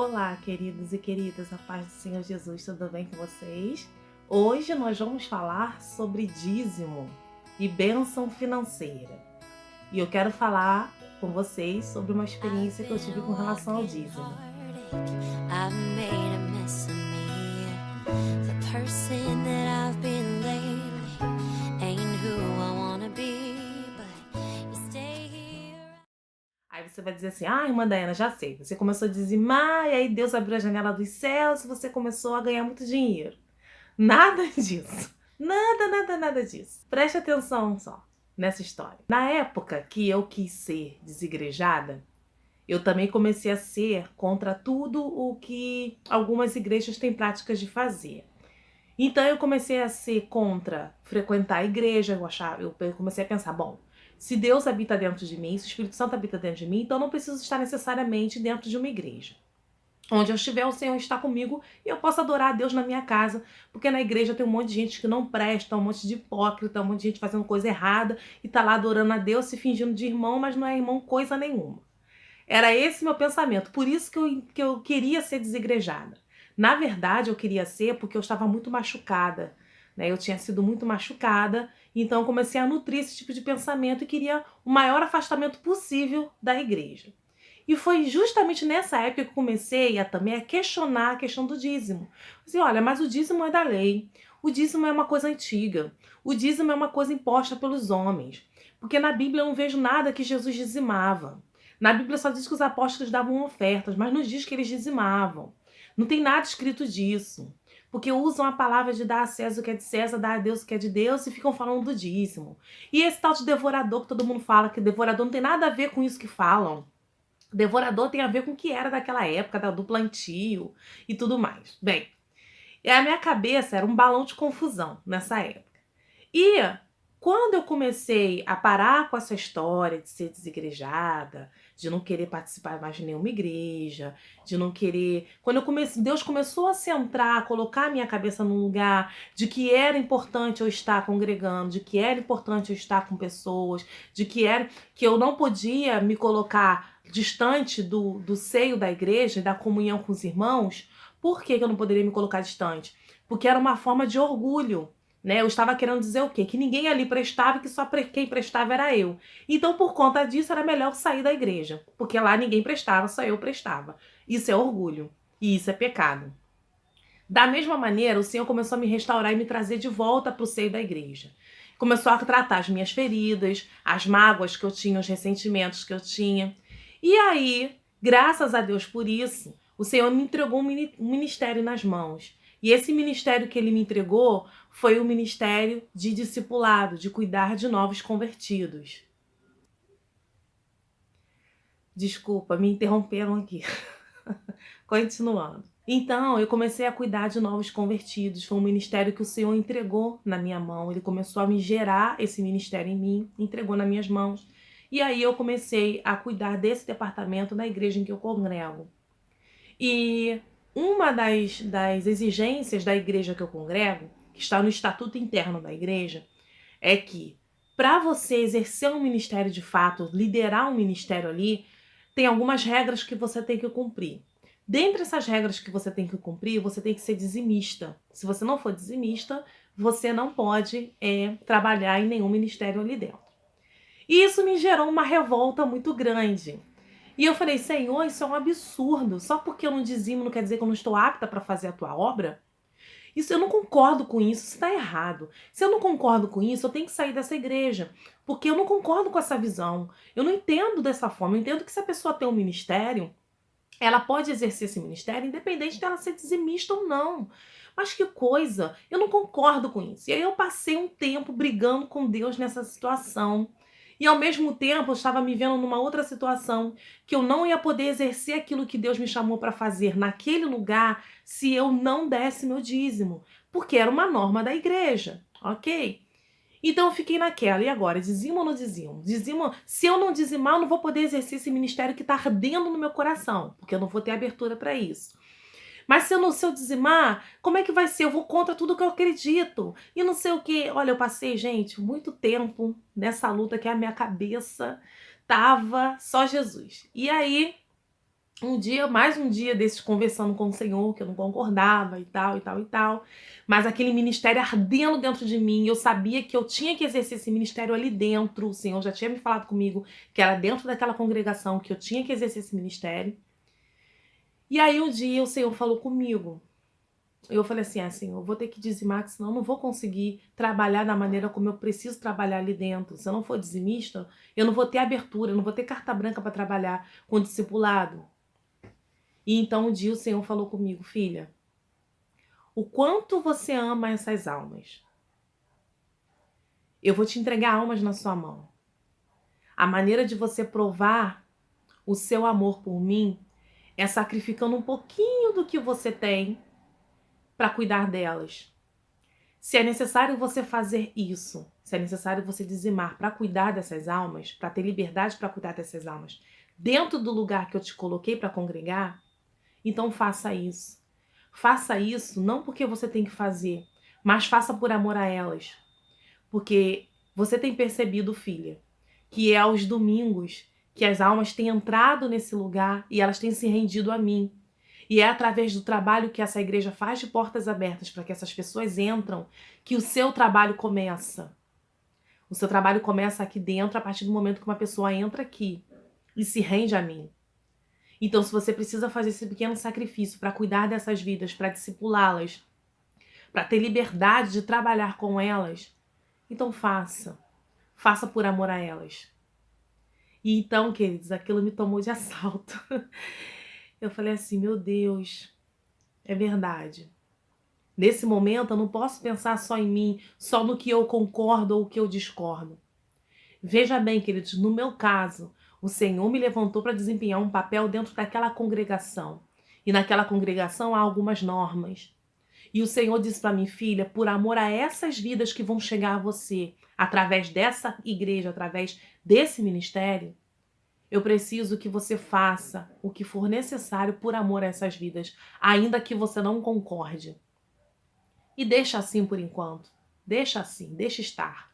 Olá, queridos e queridas, a paz do Senhor Jesus, tudo bem com vocês? Hoje nós vamos falar sobre dízimo e bênção financeira. E eu quero falar com vocês sobre uma experiência que eu tive com relação ao dízimo. Aí você vai dizer assim, irmã Daiana, já sei, você começou a dizimar e aí Deus abriu a janela dos céus e você começou a ganhar muito dinheiro. Nada disso. Nada disso. Preste atenção só nessa história. Na época que eu quis ser desigrejada, eu também comecei a ser contra tudo o que algumas igrejas têm práticas de fazer. Então eu comecei a ser contra frequentar a igreja, eu comecei a pensar, bom, se Deus habita dentro de mim, se o Espírito Santo habita dentro de mim, então eu não preciso estar necessariamente dentro de uma igreja. Onde eu estiver, o Senhor está comigo e eu posso adorar a Deus na minha casa, porque na igreja tem um monte de gente que não presta, um monte de hipócrita, um monte de gente fazendo coisa errada e tá lá adorando a Deus, se fingindo de irmão, mas não é irmão coisa nenhuma. Era esse meu pensamento, por isso que eu queria ser desigrejada. Na verdade, eu queria ser porque eu estava muito machucada, né? Eu tinha sido muito machucada, então eu comecei a nutrir esse tipo de pensamento e queria o maior afastamento possível da igreja. E foi justamente nessa época que eu comecei também a questionar a questão do dízimo. Assim, olha, mas o dízimo é da lei, o dízimo é uma coisa antiga, o dízimo é uma coisa imposta pelos homens. Porque na Bíblia eu não vejo nada que Jesus dizimava. Na Bíblia só diz que os apóstolos davam ofertas, mas não diz que eles dizimavam. Não tem nada escrito disso. Porque usam a palavra de dar a César o que é de César, dar a Deus o que é de Deus e ficam falando do dízimo. E esse tal de devorador que todo mundo fala, que devorador não tem nada a ver com isso que falam. Devorador tem a ver com o que era daquela época, do plantio e tudo mais. Bem, a minha cabeça era um balão de confusão nessa época. E quando eu comecei a parar com essa história de ser desigrejada, de não querer participar mais de nenhuma igreja, de não querer... Deus começou a centrar, a colocar a minha cabeça num lugar de que era importante eu estar congregando, de que era importante eu estar com pessoas, que eu não podia me colocar distante do seio da igreja e da comunhão com os irmãos. Por que eu não poderia me colocar distante? Porque era uma forma de orgulho. Né? Eu estava querendo dizer o quê? Que ninguém ali prestava e que só quem prestava era eu. Então, por conta disso, era melhor sair da igreja. Porque lá ninguém prestava, só eu prestava. Isso é orgulho. E isso é pecado. Da mesma maneira, o Senhor começou a me restaurar e me trazer de volta para o seio da igreja. Começou a tratar as minhas feridas, as mágoas que eu tinha, os ressentimentos que eu tinha. E aí, graças a Deus por isso, o Senhor me entregou um ministério nas mãos. E esse ministério que ele me entregou foi o ministério de discipulado, de cuidar de novos convertidos. Desculpa, me interromperam aqui. Continuando. Então, eu comecei a cuidar de novos convertidos. Foi um ministério que o Senhor entregou na minha mão. Ele começou a me gerar esse ministério em mim, entregou nas minhas mãos. E aí eu comecei a cuidar desse departamento na igreja em que eu congrego. E uma das exigências da igreja que eu congrego, que está no estatuto interno da igreja, é que para você exercer um ministério de fato, liderar um ministério ali, tem algumas regras que você tem que cumprir. Dentre essas regras que você tem que cumprir, você tem que ser dizimista. Se você não for dizimista, você não pode trabalhar em nenhum ministério ali dentro. E isso me gerou uma revolta muito grande. E eu falei, Senhor, isso é um absurdo. Só porque eu não dizimo não quer dizer que eu não estou apta para fazer a tua obra? Isso, eu não concordo com isso está errado. Se eu não concordo com isso, eu tenho que sair dessa igreja. Porque eu não concordo com essa visão. Eu não entendo dessa forma. Eu entendo que se a pessoa tem um ministério, ela pode exercer esse ministério independente dela ser dizimista ou não. Mas que coisa, eu não concordo com isso. E aí eu passei um tempo brigando com Deus nessa situação. E ao mesmo tempo eu estava me vendo numa outra situação, que eu não ia poder exercer aquilo que Deus me chamou para fazer naquele lugar se eu não desse meu dízimo. Porque era uma norma da igreja, ok? Então eu fiquei naquela, e agora? Dizimo ou não dizimo? Dizimo, se eu não dizimar, eu não vou poder exercer esse ministério que está ardendo no meu coração, porque eu não vou ter abertura para isso. Mas se eu dizimar, como é que vai ser? Eu vou contra tudo que eu acredito. E não sei o quê. Olha, eu passei, gente, muito tempo nessa luta que a minha cabeça tava só Jesus. E aí, Mais um dia desses conversando com o Senhor, que eu não concordava e tal, e tal, e tal. Mas aquele ministério ardendo dentro de mim, eu sabia que eu tinha que exercer esse ministério ali dentro. O Senhor já tinha me falado comigo que era dentro daquela congregação que eu tinha que exercer esse ministério. E aí um dia o Senhor falou comigo. Eu falei assim, Senhor, eu vou ter que dizimar, que senão eu não vou conseguir trabalhar da maneira como eu preciso trabalhar ali dentro. Se eu não for dizimista, eu não vou ter abertura, eu não vou ter carta branca para trabalhar com discipulado. E então um dia o Senhor falou comigo, filha, o quanto você ama essas almas. Eu vou te entregar almas na sua mão. A maneira de você provar o seu amor por mim é sacrificando um pouquinho do que você tem para cuidar delas. Se é necessário você fazer isso, se é necessário você dizimar para cuidar dessas almas, para ter liberdade para cuidar dessas almas, dentro do lugar que eu te coloquei para congregar, então faça isso. Faça isso não porque você tem que fazer, mas faça por amor a elas. Porque você tem percebido, filha, que é aos domingos que as almas têm entrado nesse lugar e elas têm se rendido a mim. E é através do trabalho que essa igreja faz de portas abertas para que essas pessoas entram que o seu trabalho começa. O seu trabalho começa aqui dentro a partir do momento que uma pessoa entra aqui e se rende a mim. Então, se você precisa fazer esse pequeno sacrifício para cuidar dessas vidas, para discipulá-las, para ter liberdade de trabalhar com elas, então faça. Faça por amor a elas. E então, queridos, aquilo me tomou de assalto. Eu falei assim, meu Deus, é verdade. Nesse momento eu não posso pensar só em mim, só no que eu concordo ou o que eu discordo. Veja bem, queridos, no meu caso, o Senhor me levantou para desempenhar um papel dentro daquela congregação. E naquela congregação há algumas normas. E o Senhor disse para mim, filha, por amor a essas vidas que vão chegar a você, através dessa igreja, através desse ministério, eu preciso que você faça o que for necessário por amor a essas vidas, ainda que você não concorde. E deixa assim por enquanto. Deixa assim, deixa estar.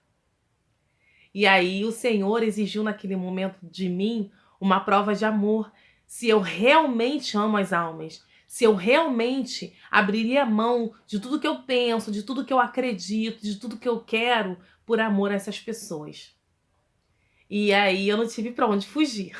E aí o Senhor exigiu naquele momento de mim uma prova de amor. Se eu realmente amo as almas, se eu realmente abriria mão de tudo que eu penso, de tudo que eu acredito, de tudo que eu quero por amor a essas pessoas. E aí eu não tive para onde fugir.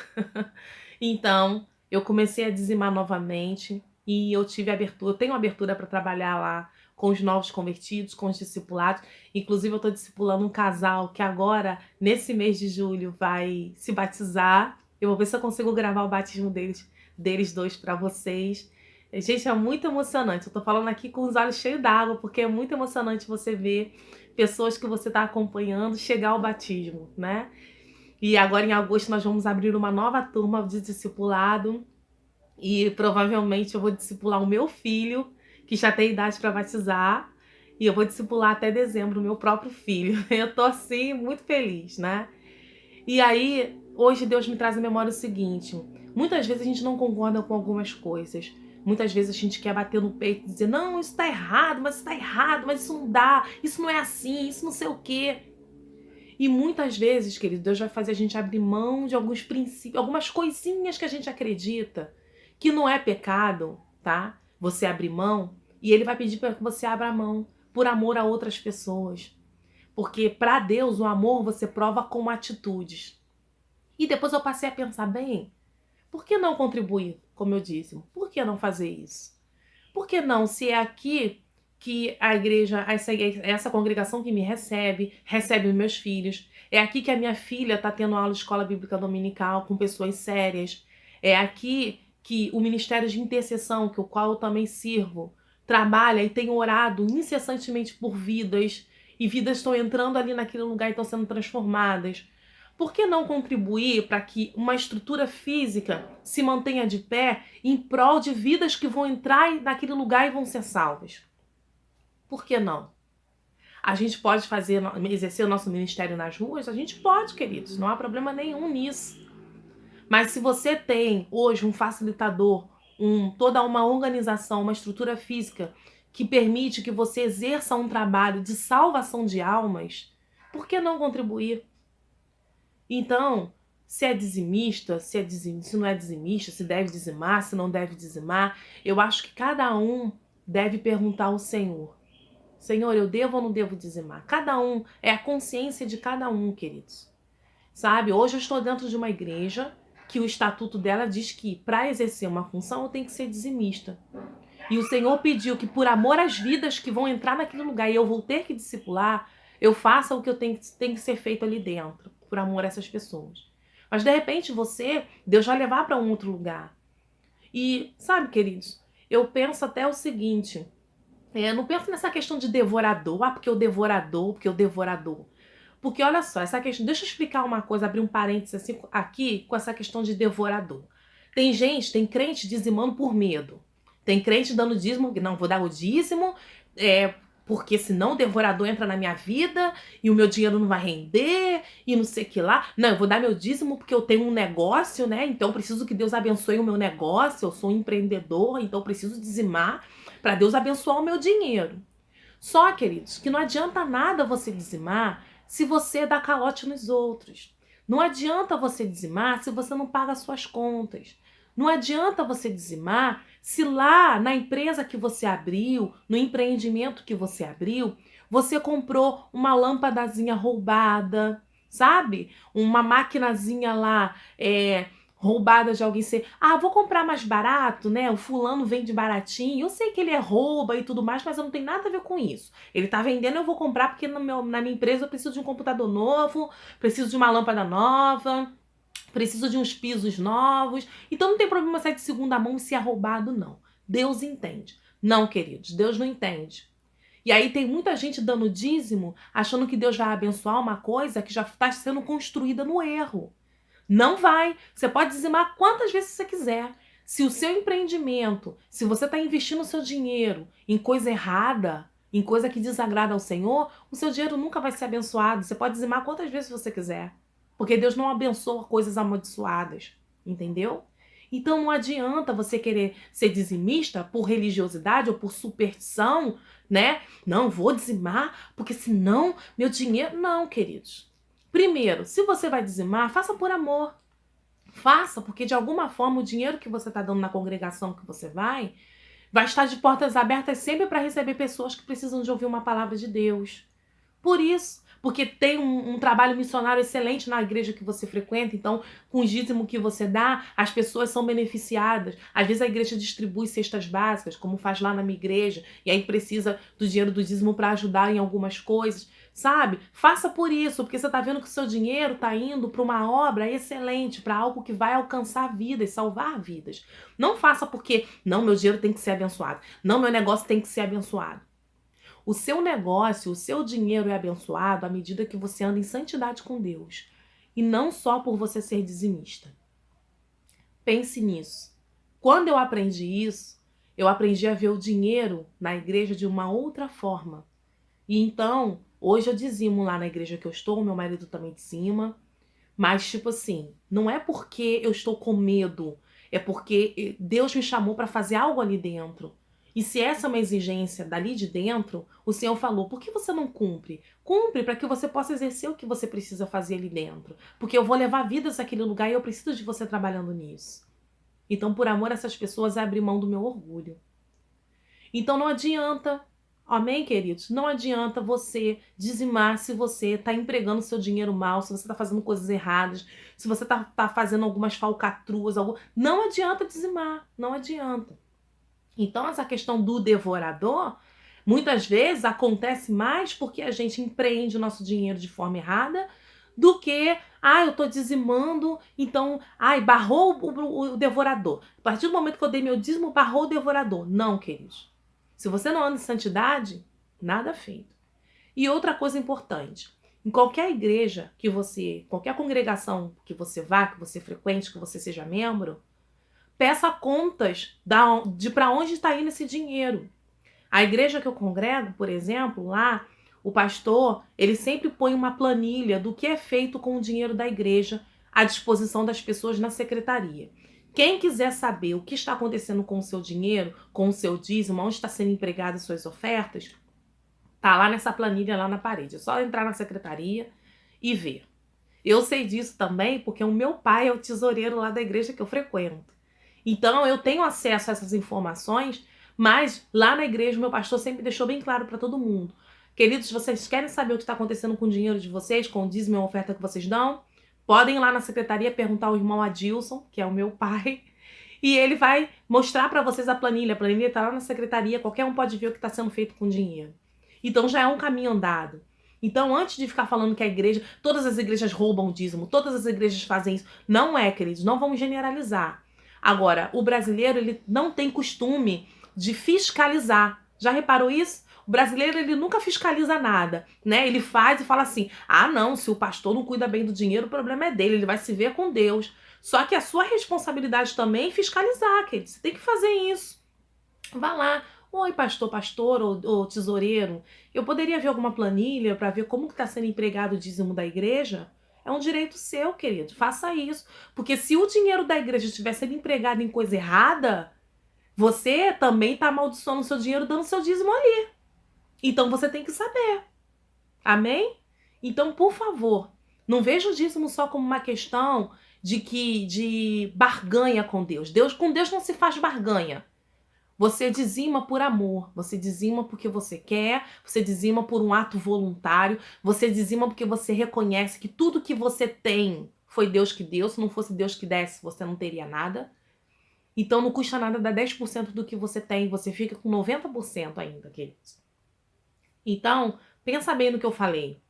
Então, eu comecei a dizimar novamente e eu tive abertura, eu tenho abertura para trabalhar lá com os novos convertidos, com os discipulados. Inclusive, eu estou discipulando um casal que agora, nesse mês de julho, vai se batizar. Eu vou ver se eu consigo gravar o batismo deles dois para vocês. Gente, é muito emocionante. Eu tô falando aqui com os olhos cheios d'água, porque é muito emocionante você ver pessoas que você está acompanhando chegar ao batismo, né? E agora em agosto nós vamos abrir uma nova turma de discipulado e provavelmente eu vou discipular o meu filho, que já tem idade para batizar, e eu vou discipular até dezembro o meu próprio filho. Eu tô assim muito feliz, né? E aí, hoje Deus me traz à memória o seguinte: muitas vezes a gente não concorda com algumas coisas. Muitas vezes a gente quer bater no peito e dizer, não, isso tá errado, mas isso tá errado, mas isso não dá, isso não é assim, isso não sei o quê. E muitas vezes, querido, Deus vai fazer a gente abrir mão de alguns princípios, algumas coisinhas que a gente acredita, que não é pecado, tá? Você abrir mão, e Ele vai pedir para que você abra a mão por amor a outras pessoas. Porque para Deus o amor você prova com atitudes. E depois eu passei a pensar, bem, por que não contribuir, como eu disse? Por que não fazer isso? Por que não, se é aqui que a igreja, essa congregação que me recebe os meus filhos. É aqui que a minha filha está tendo aula de escola bíblica dominical com pessoas sérias. É aqui que o ministério de intercessão, que o qual eu também sirvo, trabalha e tem orado incessantemente por vidas. E vidas estão entrando ali naquele lugar e estão sendo transformadas. Por que não contribuir para que uma estrutura física se mantenha de pé em prol de vidas que vão entrar naquele lugar e vão ser salvas? Por que não? A gente pode exercer o nosso ministério nas ruas? A gente pode, queridos. Não há problema nenhum nisso. Mas se você tem hoje um facilitador, toda uma organização, uma estrutura física que permite que você exerça um trabalho de salvação de almas, por que não contribuir? Então, se é dizimista, se não é dizimista, se deve dizimar, se não deve dizimar. Eu acho que cada um deve perguntar ao Senhor: Senhor, eu devo ou não devo dizimar? Cada um, é a consciência de cada um, queridos. Sabe? Hoje eu estou dentro de uma igreja que o estatuto dela diz que para exercer uma função eu tenho que ser dizimista. E o Senhor pediu que por amor às vidas que vão entrar naquele lugar e eu vou ter que discipular, eu faça o que eu tenho que ser feito ali dentro, por amor a essas pessoas. Mas de repente Deus vai levar para um outro lugar. E sabe, queridos, eu penso até o seguinte, não penso nessa questão de devorador, porque o devorador, porque o devorador. Porque olha só, essa questão, deixa eu explicar uma coisa, abrir um parênteses assim, aqui com essa questão de devorador. Tem crente dizimando por medo. Tem crente dando dízimo, não, vou dar o dízimo, porque senão o devorador entra na minha vida e o meu dinheiro não vai render e não sei o que lá. Não, eu vou dar meu dízimo porque eu tenho um negócio, né? Então eu preciso que Deus abençoe o meu negócio, eu sou um empreendedor, então eu preciso dizimar para Deus abençoar o meu dinheiro. Só, queridos, que não adianta nada você dizimar se você dá calote nos outros. Não adianta você dizimar se você não paga as suas contas. Não adianta você dizimar se lá na empresa que você abriu, no empreendimento que você abriu, você comprou uma lâmpadazinha roubada, sabe? Uma maquinazinha lá, roubada de alguém. Vou comprar mais barato, né? O fulano vende baratinho. Eu sei que ele rouba e tudo mais, mas eu não tenho nada a ver com isso. Ele tá vendendo, eu vou comprar porque na minha empresa eu preciso de um computador novo, preciso de uma lâmpada nova, preciso de uns pisos novos. Então não tem problema se é de segunda mão, se é roubado, não. Deus entende. Não, queridos, Deus não entende. E aí tem muita gente dando dízimo, achando que Deus vai abençoar uma coisa que já está sendo construída no erro. Não vai. Você pode dizimar quantas vezes você quiser. Se o seu empreendimento, se você está investindo o seu dinheiro em coisa errada, em coisa que desagrada ao Senhor, o seu dinheiro nunca vai ser abençoado. Você pode dizimar quantas vezes você quiser. Porque Deus não abençoa coisas amaldiçoadas. Entendeu? Então não adianta você querer ser dizimista por religiosidade ou por superstição, né? Não, vou dizimar, porque senão meu dinheiro... Não, queridos. Primeiro, se você vai dizimar, faça por amor. Faça, porque de alguma forma o dinheiro que você está dando na congregação que você vai estar de portas abertas sempre para receber pessoas que precisam de ouvir uma palavra de Deus. Por isso, porque tem um trabalho missionário excelente na igreja que você frequenta, então com o dízimo que você dá, as pessoas são beneficiadas. Às vezes a igreja distribui cestas básicas, como faz lá na minha igreja, e aí precisa do dinheiro do dízimo para ajudar em algumas coisas, sabe? Faça por isso, porque você está vendo que o seu dinheiro está indo para uma obra excelente, para algo que vai alcançar vidas, salvar vidas. Não faça porque, não, meu dinheiro tem que ser abençoado, não, meu negócio tem que ser abençoado. O seu negócio, o seu dinheiro é abençoado à medida que você anda em santidade com Deus. E não só por você ser dizimista. Pense nisso. Quando eu aprendi isso, eu aprendi a ver o dinheiro na igreja de uma outra forma. E então, hoje eu dizimo lá na igreja que eu estou, meu marido também dizima. Mas tipo assim, não é porque eu estou com medo, é porque Deus me chamou para fazer algo ali dentro. E se essa é uma exigência dali de dentro, o Senhor falou, por que você não cumpre? Cumpre para que você possa exercer o que você precisa fazer ali dentro. Porque eu vou levar vidas àquele lugar e eu preciso de você trabalhando nisso. Então, por amor a essas pessoas, abri mão do meu orgulho. Então não adianta, amém, queridos? Não adianta você dizimar se você está empregando seu dinheiro mal, se você está fazendo coisas erradas, se você está fazendo algumas falcatruas, não adianta dizimar, não adianta. Então essa questão do devorador, muitas vezes acontece mais porque a gente empreende o nosso dinheiro de forma errada do que, eu tô dizimando, então, barrou o devorador. A partir do momento que eu dei meu dízimo, barrou o devorador. Não, queridos. Se você não anda em santidade, nada feito. E outra coisa importante, em qualquer igreja que qualquer congregação que você vá, que você frequente, que você seja membro, peça contas de para onde está indo esse dinheiro. A igreja que eu congrego, por exemplo, lá, o pastor, ele sempre põe uma planilha do que é feito com o dinheiro da igreja à disposição das pessoas na secretaria. Quem quiser saber o que está acontecendo com o seu dinheiro, com o seu dízimo, onde está sendo empregadas suas ofertas, tá lá nessa planilha lá na parede. É só entrar na secretaria e ver. Eu sei disso também porque o meu pai é o tesoureiro lá da igreja que eu frequento. Então eu tenho acesso a essas informações, mas lá na igreja o meu pastor sempre deixou bem claro para todo mundo. Queridos, vocês querem saber o que está acontecendo com o dinheiro de vocês, com o dízimo e a oferta que vocês dão? Podem ir lá na secretaria perguntar ao irmão Adilson, que é o meu pai, e ele vai mostrar para vocês a planilha. A planilha está lá na secretaria, qualquer um pode ver o que está sendo feito com o dinheiro. Então já é um caminho andado. Então, antes de ficar falando que a igreja, todas as igrejas roubam o dízimo, todas as igrejas fazem isso, não é, queridos, não vamos generalizar. Agora, o brasileiro, ele não tem costume de fiscalizar. Já reparou isso? O brasileiro, ele nunca fiscaliza nada, né? Ele faz e fala assim, ah, não, se o pastor não cuida bem do dinheiro, o problema é dele, ele vai se ver com Deus. Só que a sua responsabilidade também é fiscalizar, querido. Você tem que fazer isso. Vá lá. Oi, pastor ou tesoureiro, eu poderia ver alguma planilha para ver como que está sendo empregado o dízimo da igreja? É um direito seu, querido. Faça isso. Porque se o dinheiro da igreja estiver sendo empregado em coisa errada, você também está amaldiçoando o seu dinheiro dando seu dízimo ali. Então você tem que saber. Amém? Então, por favor, não veja o dízimo só como uma questão de barganha com Deus. Com Deus não se faz barganha. Você dizima por amor, você dizima porque você quer, você dizima por um ato voluntário, você dizima porque você reconhece que tudo que você tem foi Deus que deu. Se não fosse Deus que desse, você não teria nada. Então não custa nada dar 10% do que você tem, você fica com 90% ainda, queridos. Então, pensa bem no que eu falei.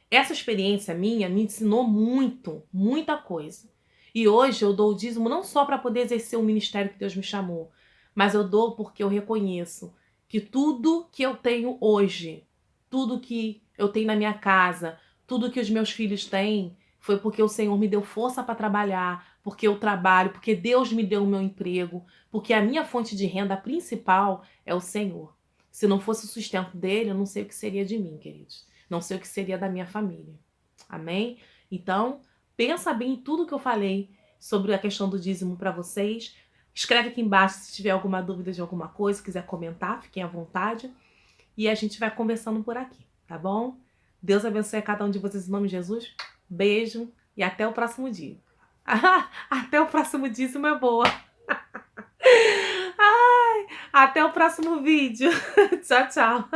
Essa experiência minha me ensinou muito, muita coisa. E hoje eu dou o dízimo não só para poder exercer o ministério que Deus me chamou, mas eu dou porque eu reconheço que tudo que eu tenho hoje, tudo que eu tenho na minha casa, tudo que os meus filhos têm, foi porque o Senhor me deu força para trabalhar, porque eu trabalho, porque Deus me deu o meu emprego, porque a minha fonte de renda principal é o Senhor. Se não fosse o sustento dele, eu não sei o que seria de mim, queridos. Não sei o que seria da minha família. Amém? Então, pensa bem em tudo que eu falei sobre a questão do dízimo para vocês. Escreve aqui embaixo se tiver alguma dúvida de alguma coisa, quiser comentar, fiquem à vontade. E a gente vai conversando por aqui, tá bom? Deus abençoe a cada um de vocês em nome de Jesus. Beijo e até o próximo dia. Até o próximo dízimo é boa. Ai, até o próximo vídeo. Tchau, tchau.